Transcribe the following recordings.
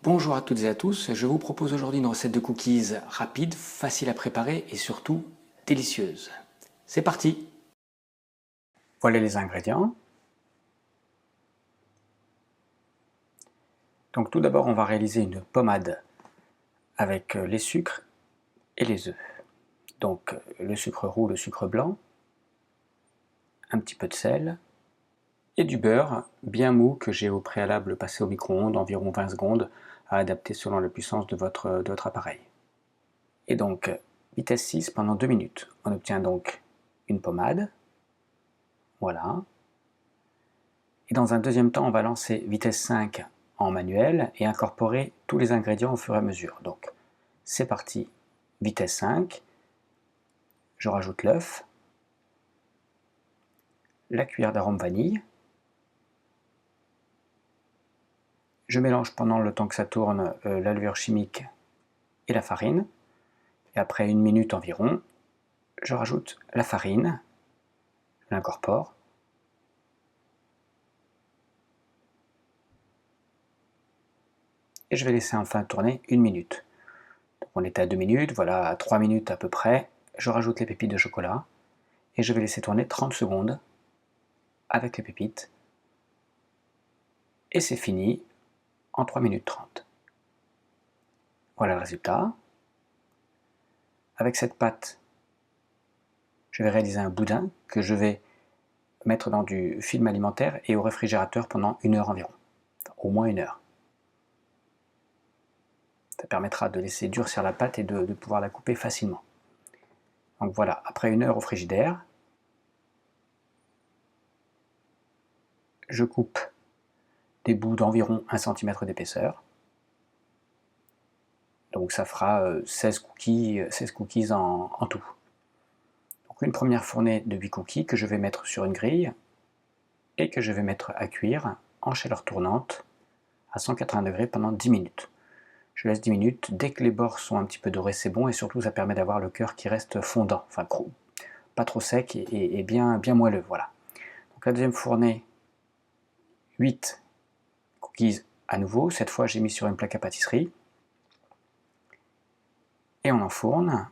Bonjour à toutes et à tous, je vous propose aujourd'hui une recette de cookies rapide, facile à préparer et surtout délicieuse. C'est parti! Voilà les ingrédients. Donc tout d'abord on va réaliser une pommade avec les sucres et les œufs. Donc le sucre roux, le sucre blanc, un petit peu de sel et du beurre bien mou que j'ai au préalable passé au micro-ondes environ 20 secondes à adapter selon la puissance de votre appareil. Et donc vitesse 6 pendant 2 minutes. On obtient donc une pommade. Voilà. Et dans un deuxième temps, on va lancer vitesse 5 en manuel et incorporer tous les ingrédients au fur et à mesure. Donc, c'est parti, vitesse 5, je rajoute l'œuf, la cuillère d'arôme vanille, je mélange pendant le temps que ça tourne la levure chimique et la farine, et après 1 minute environ, je rajoute la farine, je l'incorpore, et je vais laisser enfin tourner 1 minute. Donc on est à 2 minutes, voilà, à 3 minutes à peu près, je rajoute les pépites de chocolat, et je vais laisser tourner 30 secondes avec les pépites, et c'est fini en 3 minutes 30. Voilà le résultat. Avec cette pâte, je vais réaliser un boudin que je vais mettre dans du film alimentaire et au réfrigérateur pendant 1 heure environ, enfin, au moins 1 heure. Ça permettra de laisser durcir la pâte et de pouvoir la couper facilement. Donc voilà, après 1 heure au frigidaire, je coupe des bouts d'environ 1 cm d'épaisseur. Donc ça fera 16 cookies en tout. Donc une première fournée de 8 cookies que je vais mettre sur une grille et que je vais mettre à cuire en chaleur tournante à 180 degrés pendant 10 minutes. Je laisse 10 minutes, dès que les bords sont un petit peu dorés, c'est bon, et surtout ça permet d'avoir le cœur qui reste fondant, enfin pas trop sec et bien moelleux, voilà. Donc la deuxième fournée, 8 cookies à nouveau, cette fois j'ai mis sur une plaque à pâtisserie, et on enfourne,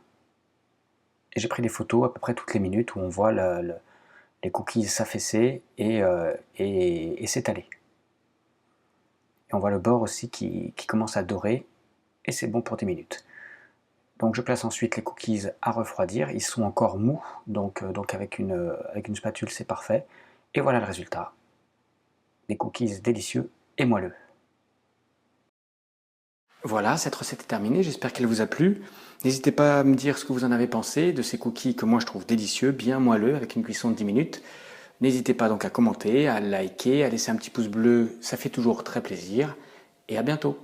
et j'ai pris des photos à peu près toutes les minutes où on voit les cookies s'affaisser et s'étaler. Et on voit le bord aussi qui commence à dorer, et c'est bon pour 10 minutes. Donc je place ensuite les cookies à refroidir, ils sont encore mous, donc avec une spatule c'est parfait. Et voilà le résultat, des cookies délicieux et moelleux. Voilà, cette recette est terminée, j'espère qu'elle vous a plu. N'hésitez pas à me dire ce que vous en avez pensé de ces cookies que moi je trouve délicieux, bien moelleux, avec une cuisson de 10 minutes. N'hésitez pas donc à commenter, à liker, à laisser un petit pouce bleu, ça fait toujours très plaisir. Et à bientôt!